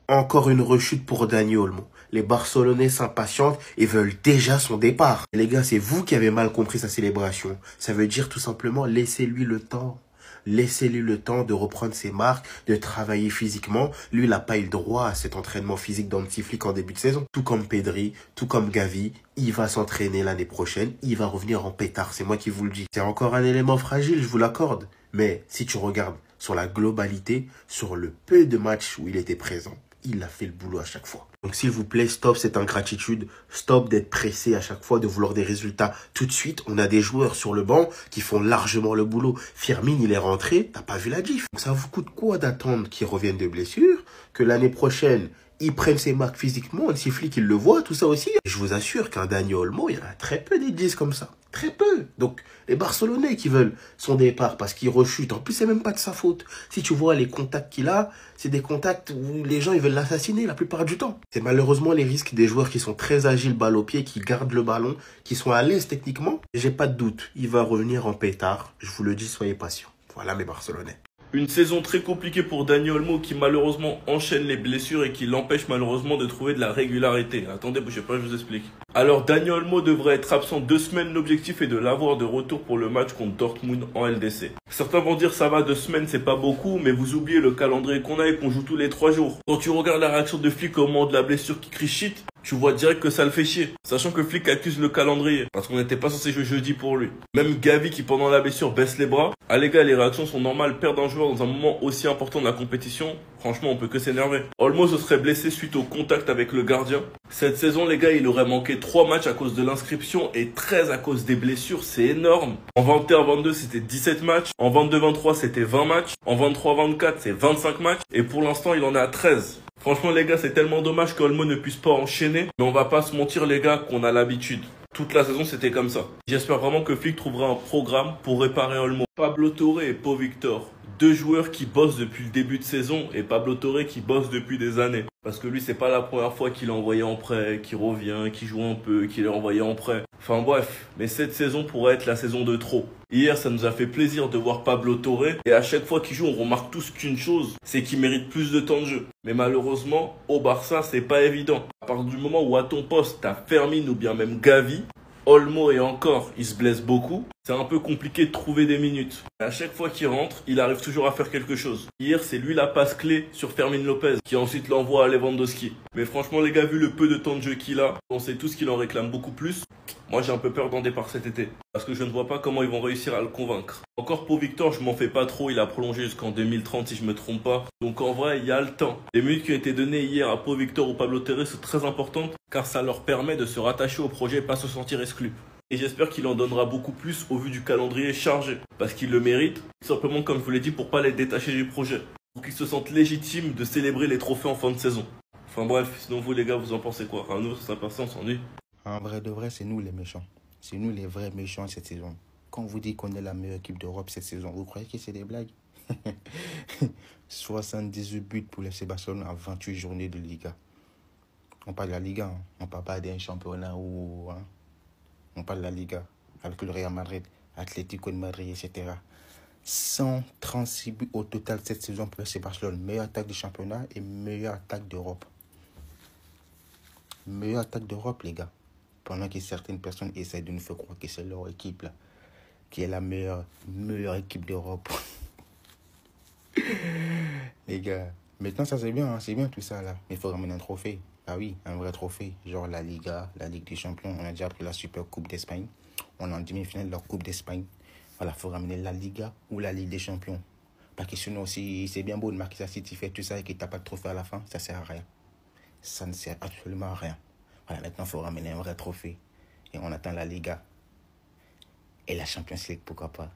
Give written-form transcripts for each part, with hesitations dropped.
Encore une rechute pour Dani Olmo. Les Barcelonais s'impatientent et veulent déjà son départ. Et les gars, c'est vous qui avez mal compris sa célébration. Ça veut dire tout simplement laissez-lui le temps. Laissez-lui le temps de reprendre ses marques, de travailler physiquement. Lui, il n'a pas eu le droit à cet entraînement physique d'Hansi Flick en début de saison. Tout comme Pedri, tout comme Gavi, il va s'entraîner l'année prochaine. Il va revenir en pétard, c'est moi qui vous le dis. C'est encore un élément fragile, je vous l'accorde. Mais si tu regardes sur la globalité, sur le peu de matchs où il était présent, il a fait le boulot à chaque fois. Donc s'il vous plaît, stop cette ingratitude, stop d'être pressé à chaque fois, de vouloir des résultats tout de suite. On a des joueurs sur le banc qui font largement le boulot. Firmine, il est rentré, t'as pas vu la diff. Donc ça vous coûte quoi d'attendre qu'il revienne de blessure, que l'année prochaine, il prenne ses marques physiquement, Hansi Flick, il le voit, tout ça aussi. Je vous assure qu'un Dani Olmo, il y en a très peu d'indices comme ça. Très peu. Donc, les Barcelonais qui veulent son départ parce qu'il rechute. En plus, c'est même pas de sa faute. Si tu vois les contacts qu'il a, c'est des contacts où les gens, ils veulent l'assassiner la plupart du temps. C'est malheureusement les risques des joueurs qui sont très agiles, balle au pied, qui gardent le ballon, qui sont à l'aise techniquement. J'ai pas de doute. Il va revenir en pétard. Je vous le dis, soyez patients. Voilà mes Barcelonais. Une saison très compliquée pour Dani Olmo qui malheureusement enchaîne les blessures et qui l'empêche malheureusement de trouver de la régularité. Attendez, bougez pas, je vous explique. Alors Dani Olmo devrait être absent 2 semaines. L'objectif est de l'avoir de retour pour le match contre Dortmund en LDC. Certains vont dire ça va, 2 semaines c'est pas beaucoup, mais vous oubliez le calendrier qu'on a et qu'on joue tous les 3 jours. Quand tu regardes la réaction de Flick au moment de la blessure qui crie shit, tu vois direct que ça le fait chier. Sachant que Flick accuse le calendrier. Parce qu'on n'était pas censé jouer jeudi pour lui. Même Gavi qui pendant la blessure baisse les bras. Ah les gars, les réactions sont normales. Perdre un joueur dans un moment aussi important de la compétition, franchement on peut que s'énerver. Olmo se serait blessé suite au contact avec le gardien. Cette saison les gars, il aurait manqué 3 matchs à cause de l'inscription et 13 à cause des blessures. C'est énorme. En 21-22 c'était 17 matchs. En 22-23 c'était 20 matchs. En 23-24 c'est 25 matchs. Et pour l'instant il en est à 13. Franchement les gars, c'est tellement dommage qu'Olmo ne puisse pas enchaîner. Mais on va pas se mentir les gars qu'on a l'habitude. Toute la saison c'était comme ça. J'espère vraiment que Flick trouvera un programme pour réparer Olmo. Pablo Torre et Pau Victor. 2 joueurs qui bossent depuis le début de saison et Pablo Torre qui bosse depuis des années. Parce que lui, c'est pas la première fois qu'il est envoyé en prêt, qu'il revient, qu'il joue un peu, qu'il est envoyé en prêt. Enfin bref, mais cette saison pourrait être la saison de trop. Hier, ça nous a fait plaisir de voir Pablo Torre et à chaque fois qu'il joue, on remarque tous qu'une chose, c'est qu'il mérite plus de temps de jeu. Mais malheureusement, au Barça, c'est pas évident. À partir du moment où à ton poste, t'as Firmine ou bien même Gavi, Olmo et encore, il se blesse beaucoup. C'est un peu compliqué de trouver des minutes. À chaque fois qu'il rentre, il arrive toujours à faire quelque chose. Hier, c'est lui la passe clé sur Fermin Lopez, qui ensuite l'envoie à Lewandowski. Mais franchement, les gars, vu le peu de temps de jeu qu'il a, on sait tous qu'il en réclame beaucoup plus. Moi, j'ai un peu peur d'en départ cet été. Parce que je ne vois pas comment ils vont réussir à le convaincre. Encore pour Victor, je m'en fais pas trop. Il a prolongé jusqu'en 2030 si je me trompe pas. Donc en vrai, il y a le temps. Les minutes qui ont été données hier à Pau Victor ou Pablo Torre sont très importantes. Car ça leur permet de se rattacher au projet et pas se sentir exclus. Et j'espère qu'il en donnera beaucoup plus au vu du calendrier chargé. Parce qu'il le mérite. Simplement, comme je vous l'ai dit, pour pas les détacher du projet. Pour qu'ils se sentent légitimes de célébrer les trophées en fin de saison. Enfin bref, sinon vous les gars, vous en pensez quoi? Enfin nous, ça passe, on s'ennuie. En vrai de vrai, c'est nous les méchants. C'est nous les vrais méchants cette saison. Quand on vous dit qu'on est la meilleure équipe d'Europe cette saison, vous croyez que c'est des blagues? 78 buts pour l'FC Barcelone en 28 journées de Liga. On parle de la Liga, hein. On parle pas d'un championnat ou... Hein. On parle de la Liga avec le Real Madrid, Atlético de Madrid, etc. 136 buts au total cette saison pour l'FC Barcelone. Meilleure attaque du championnat et meilleure attaque d'Europe. Meilleure attaque d'Europe, les gars. Pendant que certaines personnes essaient de nous faire croire que c'est leur équipe, là, qui est la meilleure équipe d'Europe. Les gars, maintenant ça c'est bien, hein, c'est bien tout ça, là. Mais il faut ramener un trophée. Ah oui, un vrai trophée. Genre la Liga, la Ligue des Champions. On a déjà pris la Super Coupe d'Espagne. On est en demi-finale de la Coupe d'Espagne. Voilà, il faut ramener la Liga ou la Ligue des Champions. Parce que sinon, si c'est bien beau de marquer ça, si tu fais tout ça et que tu n'as pas de trophée à la fin, ça ne sert à rien. Ça ne sert absolument à rien. Voilà, maintenant, il faut ramener un vrai trophée. Et on attend la Liga. Et la Champions League, pourquoi pas.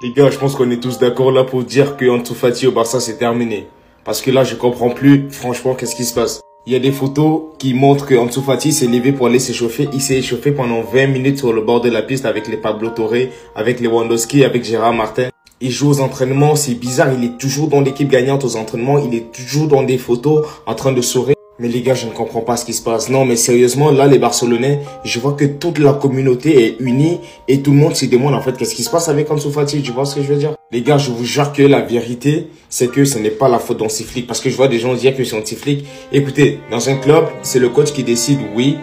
Les gars, je pense qu'on est tous d'accord là pour dire que Ansu Fati au Barça, c'est terminé. Parce que là, je comprends plus, franchement, qu'est-ce qui se passe. Il y a des photos qui montrent que Ansu Fati s'est levé pour aller s'échauffer. Il s'est échauffé pendant 20 minutes sur le bord de la piste avec les Pablo Torre, avec les Lewandowski, avec Gérard Martin. Il joue aux entraînements, c'est bizarre, il est toujours dans l'équipe gagnante aux entraînements, il est toujours dans des photos en train de sourire. Mais les gars, je ne comprends pas ce qui se passe. Non, mais sérieusement, là, les Barcelonais, je vois que toute la communauté est unie et tout le monde se demande en fait qu'est-ce qui se passe avec Ansu Fati. Tu vois ce que je veux dire? Les gars, je vous jure que la vérité, c'est que ce n'est pas la faute d'Hansi Flick. Parce que je vois des gens dire que c'est Hansi Flick. Écoutez, dans un club, c'est le coach qui décide, oui.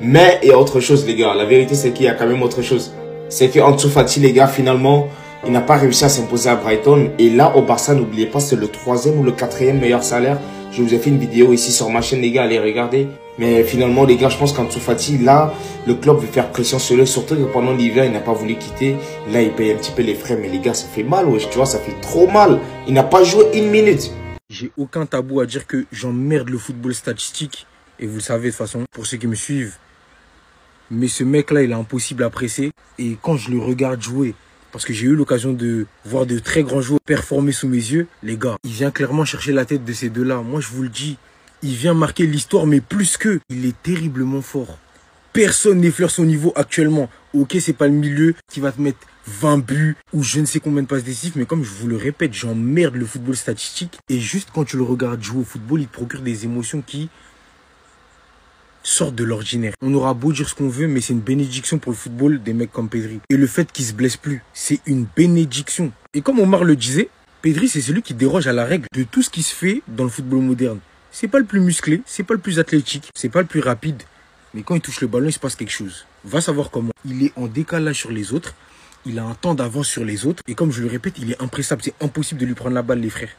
Mais il y a autre chose, les gars. La vérité, c'est qu'il y a quand même autre chose. C'est que Ansu Fati, les gars, finalement, il n'a pas réussi à s'imposer à Brighton. Et là, au Barça, n'oubliez pas, c'est le 3e ou le 4e meilleur salaire. Je vous ai fait une vidéo ici sur ma chaîne, les gars, allez regarder. Mais finalement, les gars, je pense qu'Ansu Fati, là, le club veut faire pression sur lui. Surtout que pendant l'hiver, il n'a pas voulu quitter. Là, il paye un petit peu les frais. Mais les gars, ça fait mal, wesh, tu vois, ça fait trop mal. Il n'a pas joué une minute. J'ai aucun tabou à dire que j'emmerde le football statistique. Et vous le savez de toute façon, pour ceux qui me suivent. Mais ce mec-là, il est impossible à presser. Et quand je le regarde jouer, parce que j'ai eu l'occasion de voir de très grands joueurs performer sous mes yeux, les gars, il vient clairement chercher la tête de ces deux-là. Moi, je vous le dis, il vient marquer l'histoire, mais plus qu'eux. Il est terriblement fort. Personne n'effleure son niveau actuellement. Ok, c'est pas le milieu qui va te mettre 20 buts ou je ne sais combien de passes décisives, mais comme je vous le répète, j'emmerde le football statistique. Et juste quand tu le regardes jouer au football, il te procure des émotions qui sortent de l'ordinaire. On aura beau dire ce qu'on veut, mais c'est une bénédiction pour le football des mecs comme Pedri. Et le fait qu'il se blesse plus, c'est une bénédiction. Et comme Omar le disait, Pedri, c'est celui qui déroge à la règle de tout ce qui se fait dans le football moderne. C'est pas le plus musclé, c'est pas le plus athlétique, c'est pas le plus rapide. Mais quand il touche le ballon, il se passe quelque chose. Va savoir comment. Il est en décalage sur les autres. Il a un temps d'avance sur les autres. Et comme je le répète, il est impressable. C'est impossible de lui prendre la balle, les frères.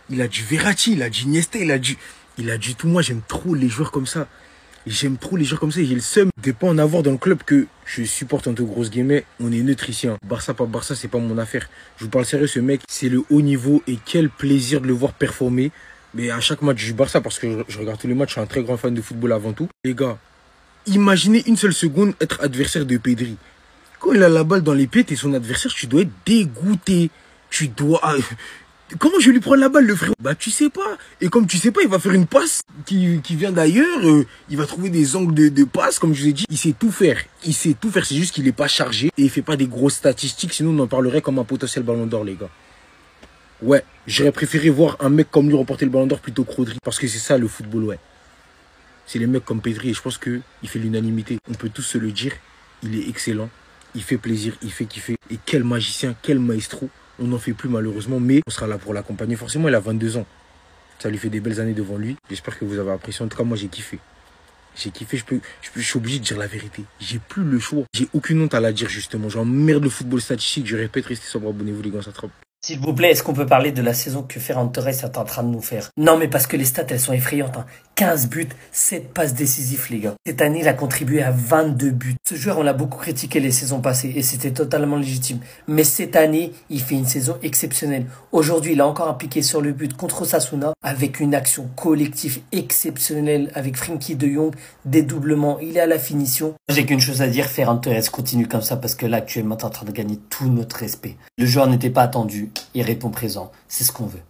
Il a du Verratti, il a du Iniesta, il a du tout. Moi, j'aime trop les joueurs comme ça. J'aime trop les joueurs comme ça et j'ai le seum de pas en avoir dans le club que je supporte entre grosses guillemets. On est neutre ici. Barça, pas Barça, c'est pas mon affaire. Je vous parle sérieux, ce mec, c'est le haut niveau et quel plaisir de le voir performer. Mais à chaque match du Barça, parce que je regarde tous les matchs, je suis un très grand fan de football avant tout. Les gars, imaginez une seule seconde être adversaire de Pedri. Quand il a la balle dans les pieds, t'es son adversaire, tu dois être dégoûté. Tu dois... Comment je vais lui prendre la balle, le frère? Bah, tu sais pas. Et comme tu sais pas, il va faire une passe qui vient d'ailleurs. Il va trouver des angles de passe, comme je vous ai dit. Il sait tout faire. Il sait tout faire. C'est juste qu'il est pas chargé. Et il fait pas des grosses statistiques. Sinon, on en parlerait comme un potentiel ballon d'or, les gars. Ouais, j'aurais préféré voir un mec comme lui remporter le ballon d'or plutôt que Rodri. Parce que c'est ça, le football, ouais. C'est les mecs comme Pedri. Et je pense qu'il fait l'unanimité. On peut tous se le dire. Il est excellent. Il fait plaisir. Il fait kiffer. Et quel magicien, quel maestro. On n'en fait plus malheureusement, mais on sera là pour l'accompagner. Forcément, il a 22 ans. Ça lui fait des belles années devant lui. J'espère que vous avez apprécié. En tout cas, moi, j'ai kiffé. J'ai kiffé, je suis obligé de dire la vérité. J'ai plus le choix. J'ai aucune honte à la dire, justement. J'emmerde le football statistique. Je répète, restez sobre, abonnez-vous, les gars, ça trappe. S'il vous plaît, est-ce qu'on peut parler de la saison que Ferran Torres est en train de nous faire? Non, mais parce que les stats, elles sont effrayantes. 15 buts, 7 passes décisives, les gars. Cette année, il a contribué à 22 buts. Ce joueur, on l'a beaucoup critiqué les saisons passées et c'était totalement légitime. Mais cette année, il fait une saison exceptionnelle. Aujourd'hui, il a encore impliqué sur le but contre Osasuna avec une action collective exceptionnelle avec Frenkie de Jong, dédoublement, il est à la finition. J'ai qu'une chose à dire, Ferran Torres continue comme ça parce que là, actuellement, t'es en train de gagner tout notre respect. Le joueur n'était pas attendu, il répond présent, c'est ce qu'on veut.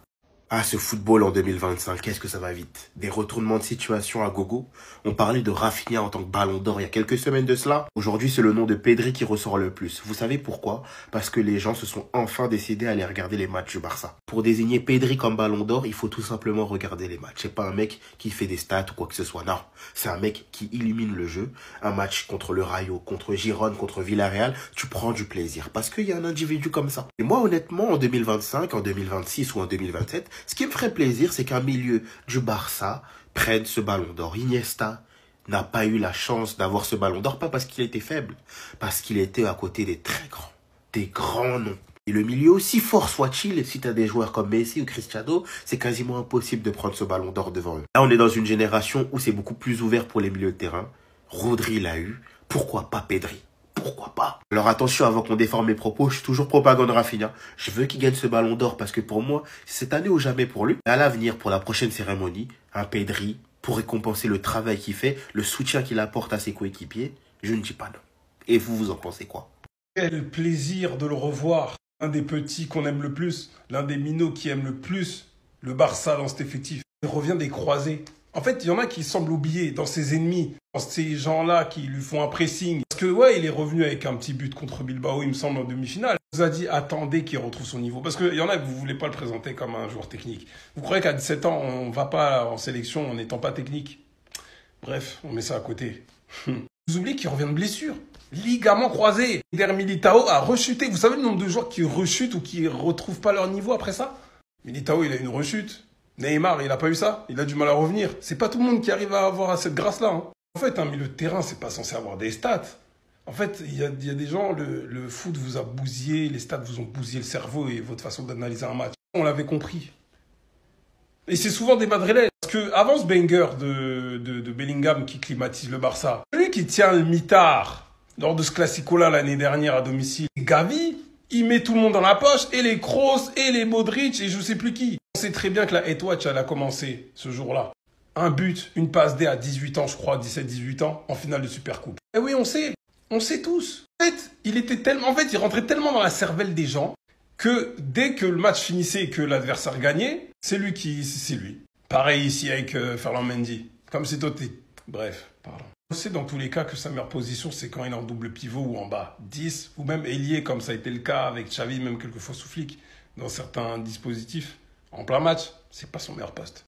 Ah, ce football en 2025, qu'est-ce que ça va vite. Des retournements de situation à gogo. On parlait de Rafinha en tant que ballon d'or il y a quelques semaines de cela. Aujourd'hui, c'est le nom de Pedri qui ressort le plus. Vous savez pourquoi? Parce que les gens se sont enfin décidés à aller regarder les matchs du Barça. Pour désigner Pedri comme ballon d'or, il faut tout simplement regarder les matchs. C'est pas un mec qui fait des stats ou quoi que ce soit. Non, c'est un mec qui illumine le jeu. Un match contre le Rayo, contre Girone, contre Villarreal, tu prends du plaisir. Parce qu'il y a un individu comme ça. Et moi, honnêtement, en 2025, en 2026 ou en 2027, ce qui me ferait plaisir, c'est qu'un milieu du Barça prenne ce ballon d'or. Iniesta n'a pas eu la chance d'avoir ce ballon d'or, pas parce qu'il était faible, parce qu'il était à côté des très grands, des grands noms. Et le milieu, aussi fort soit-il, si tu as des joueurs comme Messi ou Cristiano, c'est quasiment impossible de prendre ce ballon d'or devant eux. Là, on est dans une génération où c'est beaucoup plus ouvert pour les milieux de terrain. Rodri l'a eu, pourquoi pas Pedri? Pourquoi pas? Alors attention, avant qu'on déforme mes propos, je suis toujours propagande Rafinha. Je veux qu'il gagne ce ballon d'or parce que pour moi, c'est cette année ou jamais pour lui. Et à l'avenir, pour la prochaine cérémonie, un Pedri, pour récompenser le travail qu'il fait, le soutien qu'il apporte à ses coéquipiers, je ne dis pas non. Et vous, vous en pensez quoi? Quel plaisir de le revoir. L'un des petits qu'on aime le plus, l'un des minots qui aime le plus le Barça dans cet effectif. Il revient des croisés. En fait, il y en a qui semblent oublier dans ses ennemis, dans ces gens-là qui lui font un pressing. Parce que, ouais, il est revenu avec un petit but contre Bilbao, il me semble, en demi-finale. Il nous a dit, attendez qu'il retrouve son niveau. Parce qu'il y en a que vous voulez pas le présenter comme un joueur technique. Vous croyez qu'à 17 ans, on va pas en sélection en n'étant pas technique? Bref, on met ça à côté. Vous oubliez qu'il revient de blessure. Ligament croisé. Eder Militao a rechuté. Vous savez le nombre de joueurs qui rechutent ou qui retrouvent pas leur niveau après ça? Militao, il a une rechute. Neymar, il a pas eu ça. Il a du mal à revenir. C'est pas tout le monde qui arrive à avoir cette grâce-là. Hein. En fait, un milieu de terrain, c'est pas censé avoir des stats. En fait, il y a des gens, le foot vous a bousillé, les stats vous ont bousillé le cerveau et votre façon d'analyser un match. On l'avait compris. Et c'est souvent des madrilènes. Parce que avant ce banger de Bellingham qui climatise le Barça, celui qui tient le mitard lors de ce classico-là l'année dernière à domicile, Gavi, il met tout le monde dans la poche, et les Kroos, et les Modric, et je sais plus qui. On sait très bien que la Hate Watch, elle a commencé ce jour-là. Un but, une passe D à 18 ans, je crois, 17-18 ans, en finale de Supercoupe. Eh oui, on sait tous. En fait, il rentrait tellement dans la cervelle des gens que dès que le match finissait et que l'adversaire gagnait, c'est lui. Pareil ici avec Ferland Mendy. Comme c'est toi, bref, pardon. On sait dans tous les cas que sa meilleure position, c'est quand il est en double pivot ou en bas. 10 ou même ailier, comme ça a été le cas avec Xavi, même quelquefois sous flic, dans certains dispositifs. En plein match, c'est pas son meilleur poste.